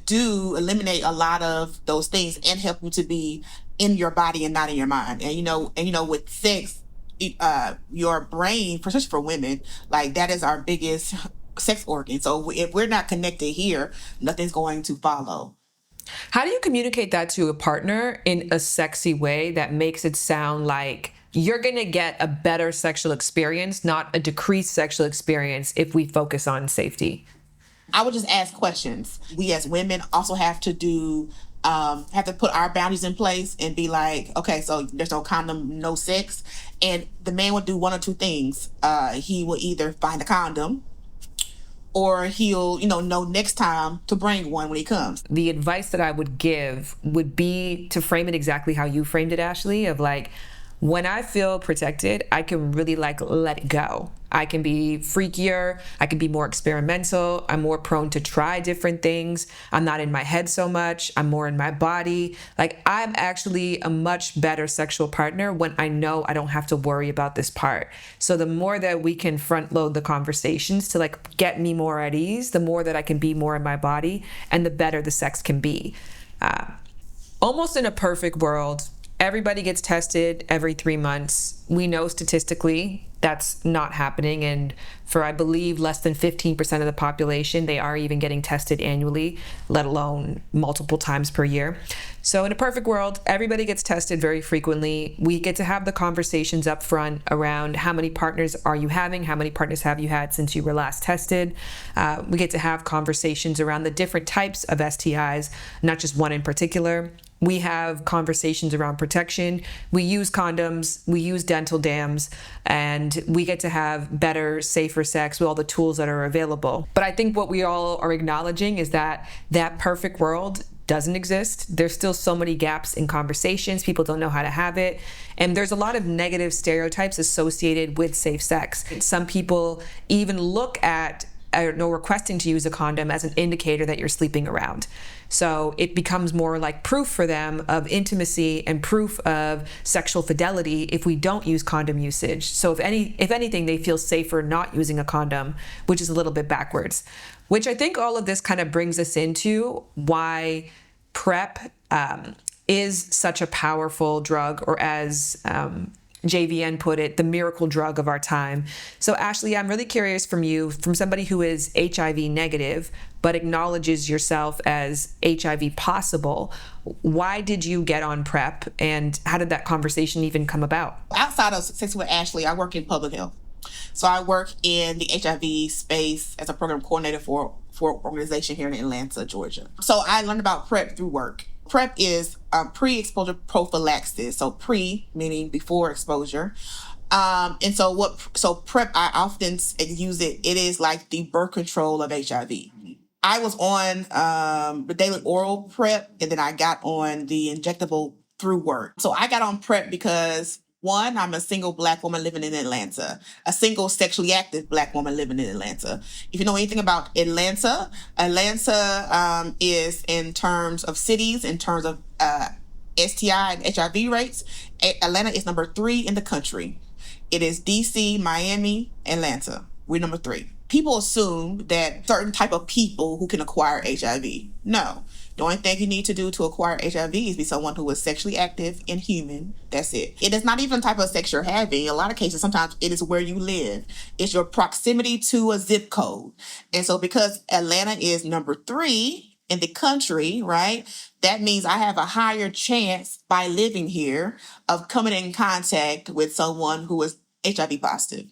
Speaker 6: do eliminate a lot of those things and help you to be in your body and not in your mind. And you know, with sex, your brain, especially for women, like that is our biggest sex organ. So if we're not connected here, nothing's going to follow.
Speaker 9: How do you communicate that to a partner in a sexy way that makes it sound like you're going to get a better sexual experience, not a decreased sexual experience if we focus on safety?
Speaker 6: I would just ask questions. We as women also have to put our boundaries in place and be like, okay, so there's no condom, no sex. And the man would do one or two things. He will either find a condom, or he'll, know next time to bring one when he comes.
Speaker 9: The advice that I would give would be to frame it exactly how you framed it, Ashley, of like, when I feel protected, I can really let it go. I can be freakier. I can be more experimental. I'm more prone to try different things. I'm not in my head so much. I'm more in my body. Like, I'm actually a much better sexual partner when I know I don't have to worry about this part. So the more that we can front load the conversations to like get me more at ease, the more that I can be more in my body, and the better the sex can be. Almost in a perfect world, everybody gets tested every 3 months. We know statistically that's not happening. And for, I believe, less than 15% of the population, they are even getting tested annually, let alone multiple times per year. So in a perfect world, everybody gets tested very frequently. We get to have the conversations up front around how many partners are you having? How many partners have you had since you were last tested? We get to have conversations around the different types of STIs, not just one in particular. We have conversations around protection. We use condoms, we use dental dams, and and we get to have better, safer sex with all the tools that are available. But I think what we all are acknowledging is that that perfect world doesn't exist. There's still so many gaps in conversations. People don't know how to have it. And there's a lot of negative stereotypes associated with safe sex. Some people even look at requesting to use a condom as an indicator that you're sleeping around. So it becomes more like proof for them of intimacy and proof of sexual fidelity if we don't use condom usage. So if anything, they feel safer not using a condom, which is a little bit backwards. Which I think all of this kind of brings us into why PrEP is such a powerful drug, or as JVN put it, the miracle drug of our time. So Ashley, I'm really curious from you, from somebody who is HIV negative, but acknowledges yourself as HIV possible, why did you get on PrEP, and how did that conversation even come about?
Speaker 6: Outside of Sex with Ashley, I work in public health. So I work in the HIV space as a program coordinator for an organization here in Atlanta, Georgia. So I learned about PrEP through work. PrEP is pre-exposure prophylaxis. So pre meaning before exposure. And so PrEP, I often use it. It is like the birth control of HIV. I was on the daily oral PrEP, and then I got on the injectable through work. So I got on PrEP because, one, I'm a single Black woman living in Atlanta, a single sexually active Black woman living in Atlanta. If you know anything about Atlanta is, in terms of cities, in terms of STI and HIV rates, Atlanta is number 3 in the country. It is DC, Miami, Atlanta. We're number 3. People assume that certain type of people who can acquire HIV. No. The only thing you need to do to acquire HIV is be someone who is sexually active and human. That's it. It is not even the type of sex you're having. In a lot of cases, sometimes it is where you live. It's your proximity to a zip code. And so because Atlanta is number 3 in the country, right, that means I have a higher chance by living here of coming in contact with someone who is HIV positive.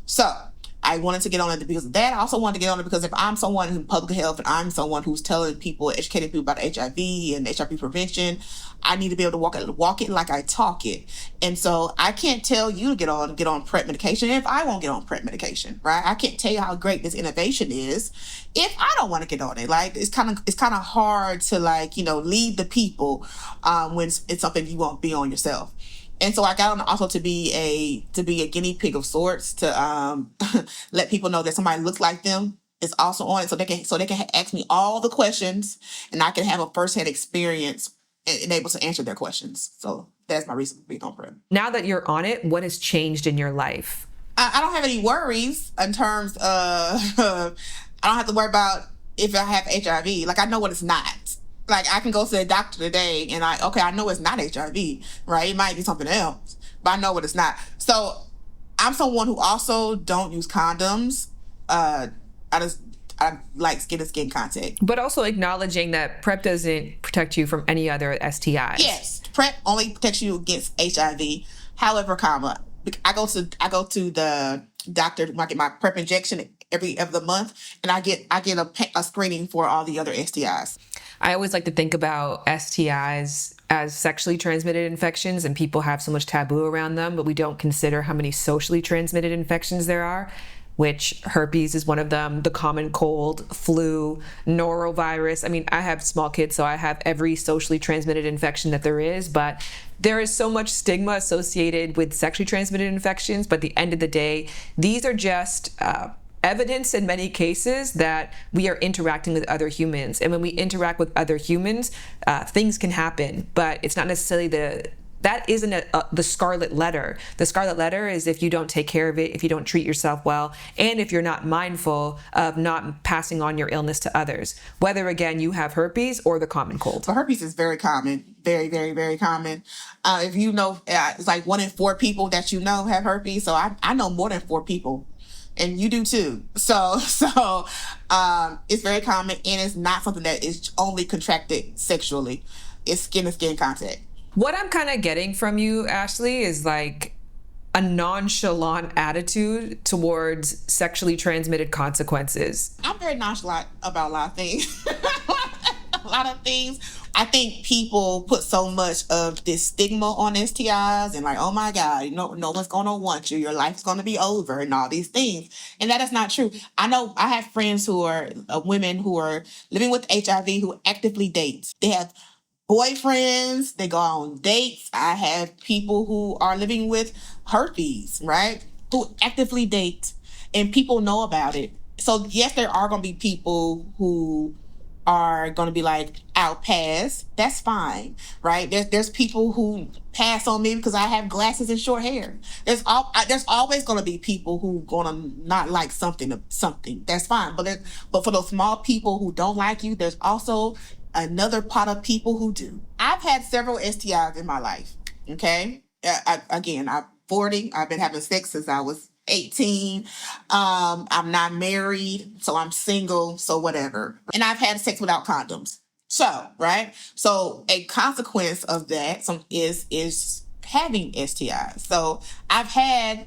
Speaker 6: So I wanted to get on it because of that. I also wanted to get on it because if I'm someone in public health and I'm someone who's telling people, educating people about HIV and HIV prevention, I need to be able to walk it like I talk it. And so I can't tell you to get on PrEP medication if I won't get on PrEP medication, right? I can't tell you how great this innovation is if I don't want to get on it. Like it's kind of hard to lead the people when it's something you won't be on yourself. And so I got on also to be a guinea pig of sorts, to let people know that somebody looks like them is also on it, so they can ask me all the questions, and I can have a firsthand experience and able to answer their questions. So that's my reason for being on PrEP.
Speaker 9: Now that you're on it, what has changed in your life?
Speaker 6: I don't have any worries in terms of I don't have to worry about if I have HIV. Like, I know what it's not. Like, I can go to the doctor today and I know it's not HIV, right? It might be something else, but I know what it's not. So I'm someone who also don't use condoms. I like skin-to-skin contact.
Speaker 9: But also acknowledging that PrEP doesn't protect you from any other STIs.
Speaker 6: Yes, PrEP only protects you against HIV. However, I go to the doctor to get my PrEP injection every other month, and I get a screening for all the other STIs.
Speaker 9: I always like to think about STIs as sexually transmitted infections, and people have so much taboo around them, but we don't consider how many socially transmitted infections there are, which herpes is one of them, the common cold, flu, norovirus. I mean, I have small kids, so I have every socially transmitted infection that there is, but there is so much stigma associated with sexually transmitted infections. But at the end of the day, these are just evidence in many cases that we are interacting with other humans. And when we interact with other humans, things can happen, but it's not necessarily that isn't the scarlet letter. The scarlet letter is if you don't take care of it, if you don't treat yourself well, and if you're not mindful of not passing on your illness to others, whether, again, you have herpes or the common cold.
Speaker 6: So herpes is very common, very, very, very common. If you know, it's like 1 in 4 people that you know have herpes. So I know more than 4 people. And you do too. So it's very common, and it's not something that is only contracted sexually. It's skin-to-skin contact.
Speaker 9: What I'm kind of getting from you, Ashley, is like a nonchalant attitude towards sexually transmitted consequences.
Speaker 6: I'm very nonchalant about a lot of things. lot of things. I think people put so much of this stigma on STIs and like, oh my God, no one's gonna want you. Your life's gonna be over and all these things. And that is not true. I know I have friends who are women who are living with HIV who actively date. They have boyfriends, they go on dates. I have people who are living with herpes, right? Who actively date, and people know about it. So yes, there are going to be people who are going to be like, I'll pass. That's fine, right? There's people who pass on me because I have glasses and short hair. There's always going to be people who going to not like something. That's fine. But for those small people who don't like you, there's also another pot of people who do. I've had several STIs in my life. Okay, I'm 40. I've been having sex since I was 18. I'm not married, so I'm single, so whatever. And I've had sex without condoms. So, right? So a consequence of that is having STIs. So I've had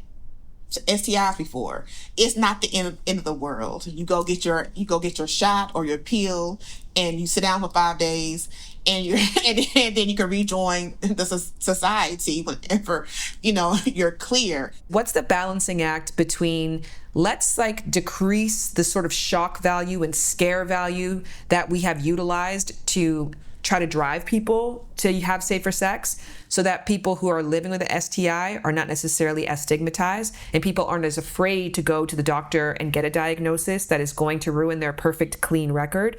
Speaker 6: STIs before. It's not the end of the world. You go get your shot or your pill, and you sit down for 5 days, and and then you can rejoin the society whenever you're clear.
Speaker 9: What's the balancing act between let's like decrease the sort of shock value and scare value that we have utilized to try to drive people to have safer sex, so that people who are living with an STI are not necessarily as stigmatized, and people aren't as afraid to go to the doctor and get a diagnosis that is going to ruin their perfect clean record,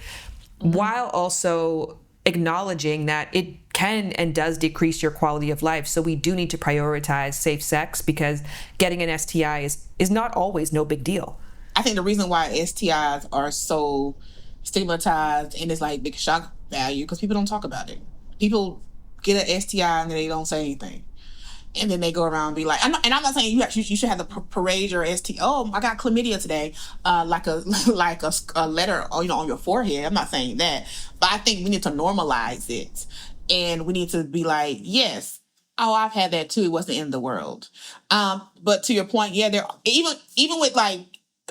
Speaker 9: while also acknowledging that it can and does decrease your quality of life. So we do need to prioritize safe sex, because getting an STI is not always no big deal.
Speaker 6: I think the reason why STIs are so stigmatized and it's like big shock value because people don't talk about it. People get an STI and they don't say anything. And then they go around and be like, I'm not saying you should have to parade your STI. Oh, I got chlamydia today, like a letter, on your forehead. I'm not saying that, but I think we need to normalize it, and we need to be like, yes, oh, I've had that too. It wasn't the end of the world. But to your point, yeah, there even with like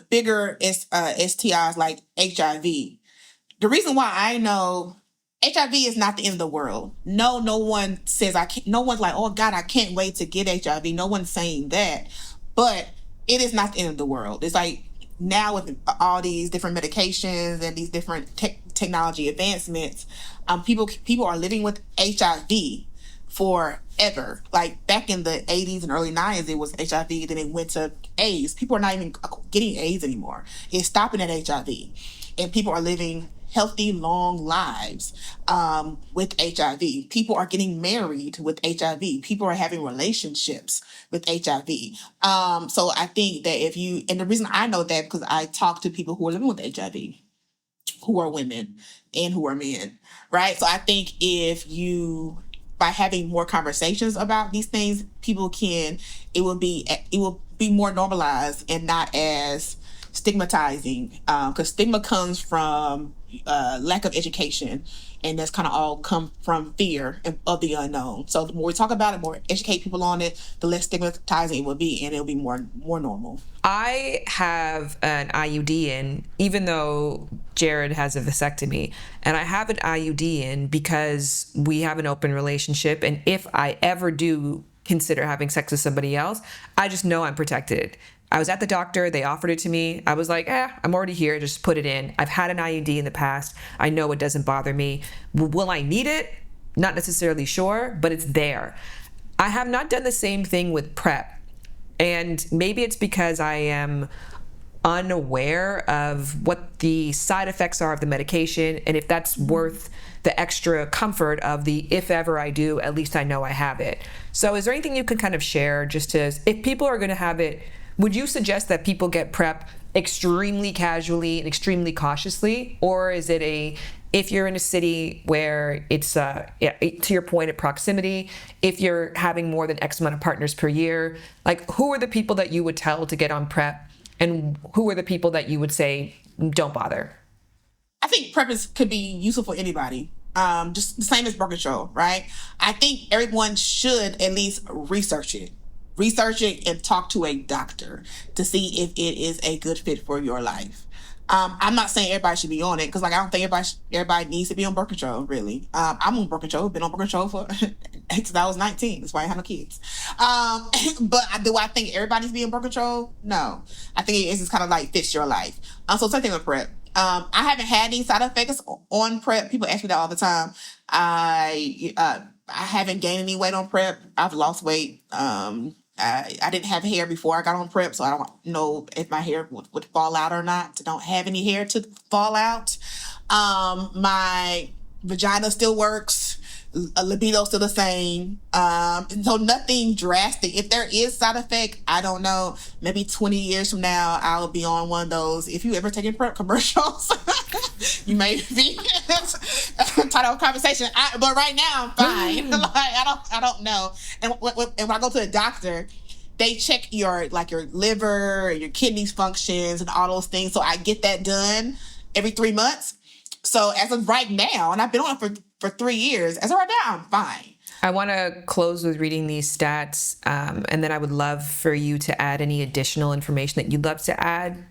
Speaker 6: bigger STIs like HIV. The reason why I know HIV is not the end of the world. No one says I can't. No one's like, oh God, I can't wait to get HIV. No one's saying that, but it is not the end of the world. It's like now with all these different medications and these different technology advancements, people are living with HIV forever. Like back in the 80s and early 90s, it was HIV, then it went to AIDS. People are not even getting AIDS anymore. It's stopping at HIV, and people are living healthy, long lives with HIV. People are getting married with HIV. People are having relationships with HIV. So I think that and the reason I know that because I talk to people who are living with HIV, who are women and who are men, right? So I think by having more conversations about these things, it will be more normalized and not as stigmatizing, because stigma comes from lack of education, and that's kind of all come from fear of the unknown. So the more we talk about it, more educate people on it, the less stigmatizing it will be, and it'll be more normal.
Speaker 9: I have an IUD in, even though Jared has a vasectomy, and I have an IUD in because we have an open relationship, and if I ever do consider having sex with somebody else, I just know I'm protected. I was at the doctor, they offered it to me. I was like, I'm already here, just put it in. I've had an IUD in the past. I know it doesn't bother me. Will I need it? Not necessarily sure, but it's there. I have not done the same thing with PrEP. And maybe it's because I am unaware of what the side effects are of the medication, and if that's worth the extra comfort of the if ever I do, at least I know I have it. So is there anything you can kind of share just to, if people are going to have it, would you suggest that people get PrEP extremely casually and extremely cautiously? Or is it if you're in a city where it's, to your point, at proximity, if you're having more than X amount of partners per year, like who are the people that you would tell to get on PrEP? And who are the people that you would say, don't bother?
Speaker 6: I think PrEP could be useful for anybody. Just the same as birth control, right? I think everyone should at least research it and talk to a doctor to see if it is a good fit for your life. I'm not saying everybody should be on it because, like, I don't think everybody needs to be on birth control. Really, I'm on birth control. Been on birth control for since I was 19. That's why I have no kids. But do I think everybody needs to be on birth control? No. I think it's just kind of like fits your life. So same thing with PrEP. I haven't had any side effects on PrEP. People ask me that all the time. I haven't gained any weight on PrEP. I've lost weight. I didn't have hair before I got on PrEP, so I don't know if my hair would fall out or not. I don't have any hair to fall out. My vagina still works. Libido still the same. So nothing drastic. If there is side effect, I don't know. Maybe 20 years from now, I'll be on one of those. If you ever taken PrEP commercials, you may be title of conversation. But right now, I'm fine. Like, I don't know. And when I go to the doctor, they check your liver and your kidneys functions and all those things. So I get that done every 3 months. So as of right now, and I've been on it for 3 years, as of right now, I'm fine.
Speaker 9: I want to close with reading these stats, and then I would love for you to add any additional information that you'd love to add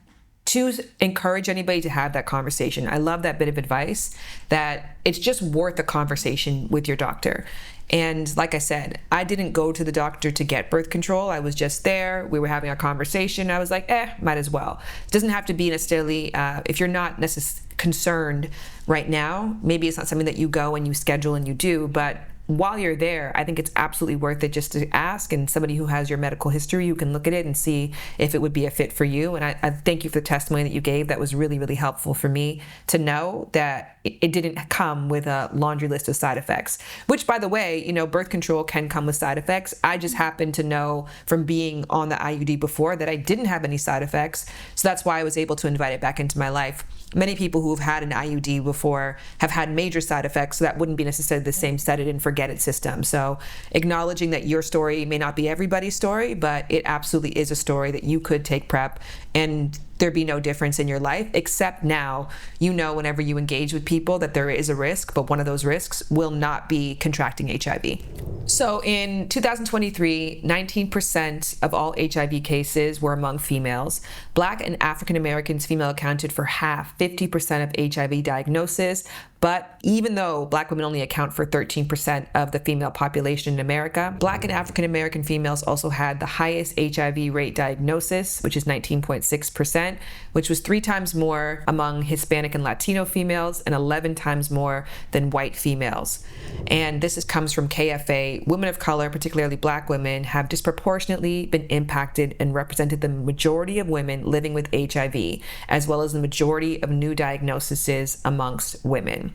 Speaker 9: to encourage anybody to have that conversation. I love that bit of advice that it's just worth a conversation with your doctor. And like I said, I didn't go to the doctor to get birth control. I was just there. We were having a conversation. I was like, might as well. It doesn't have to be necessarily, if you're not necessarily concerned right now, maybe it's not something that you go and you schedule and you do, but while you're there, I think it's absolutely worth it just to ask, and somebody who has your medical history, you can look at it and see if it would be a fit for you. And I thank you for the testimony that you gave. That was really, really helpful for me to know that it didn't come with a laundry list of side effects, which, by the way, birth control can come with side effects. I just happened to know from being on the IUD before that I didn't have any side effects. So that's why I was able to invite it back into my life. Many people who have had an IUD before have had major side effects, so that wouldn't be necessarily the same set it and forget it system. So acknowledging that your story may not be everybody's story, but it absolutely is a story that you could take PrEP and there'd be no difference in your life, except now whenever you engage with people that there is a risk, but one of those risks will not be contracting HIV. So in 2023, 19% of all HIV cases were among females. Black and African Americans female accounted for 50% of HIV diagnosis. But even though Black women only account for 13% of the female population in America, Black and African American females also had the highest HIV rate diagnosis, which is 19.6%, which was 3 times more among Hispanic and Latino females and 11 times more than white females. And this comes from KFA. Women of color, particularly Black women, have disproportionately been impacted and represented the majority of women living with HIV, as well as the majority of new diagnoses amongst women.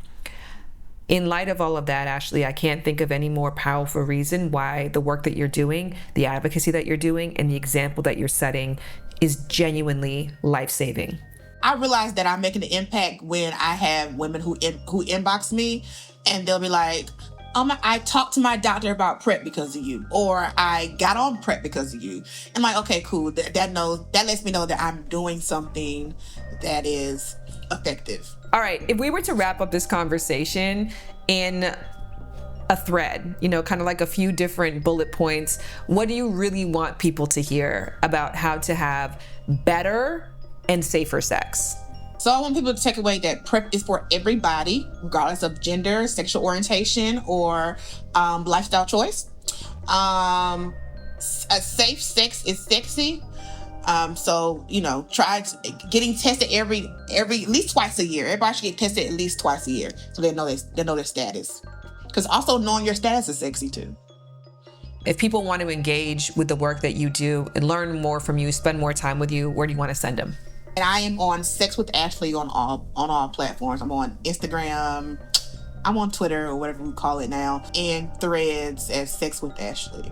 Speaker 9: In light of all of that, Ashley, I can't think of any more powerful reason why the work that you're doing, the advocacy that you're doing, and the example that you're setting is genuinely life-saving.
Speaker 6: I realize that I'm making an impact when I have women who inbox me and they'll be like, I talked to my doctor about PrEP because of you, or I got on PrEP because of you. I'm like, okay, cool. That lets me know that I'm doing something that is effective.
Speaker 9: All right, if we were to wrap up this conversation in a thread, kind of like a few different bullet points, what do you really want people to hear about how to have better and safer sex?
Speaker 6: So I want people to take away that PrEP is for everybody, regardless of gender, sexual orientation, or lifestyle choice. A safe sex is sexy. So, try getting tested every at least twice a year. Everybody should get tested at least twice a year so they know their status. Because also knowing your status is sexy too.
Speaker 9: If people want to engage with the work that you do and learn more from you, spend more time with you, where do you want to send them?
Speaker 6: And I am on Sex with Ashley on all platforms. I'm on Instagram, I'm on Twitter or whatever we call it now, and Threads as Sex with Ashley.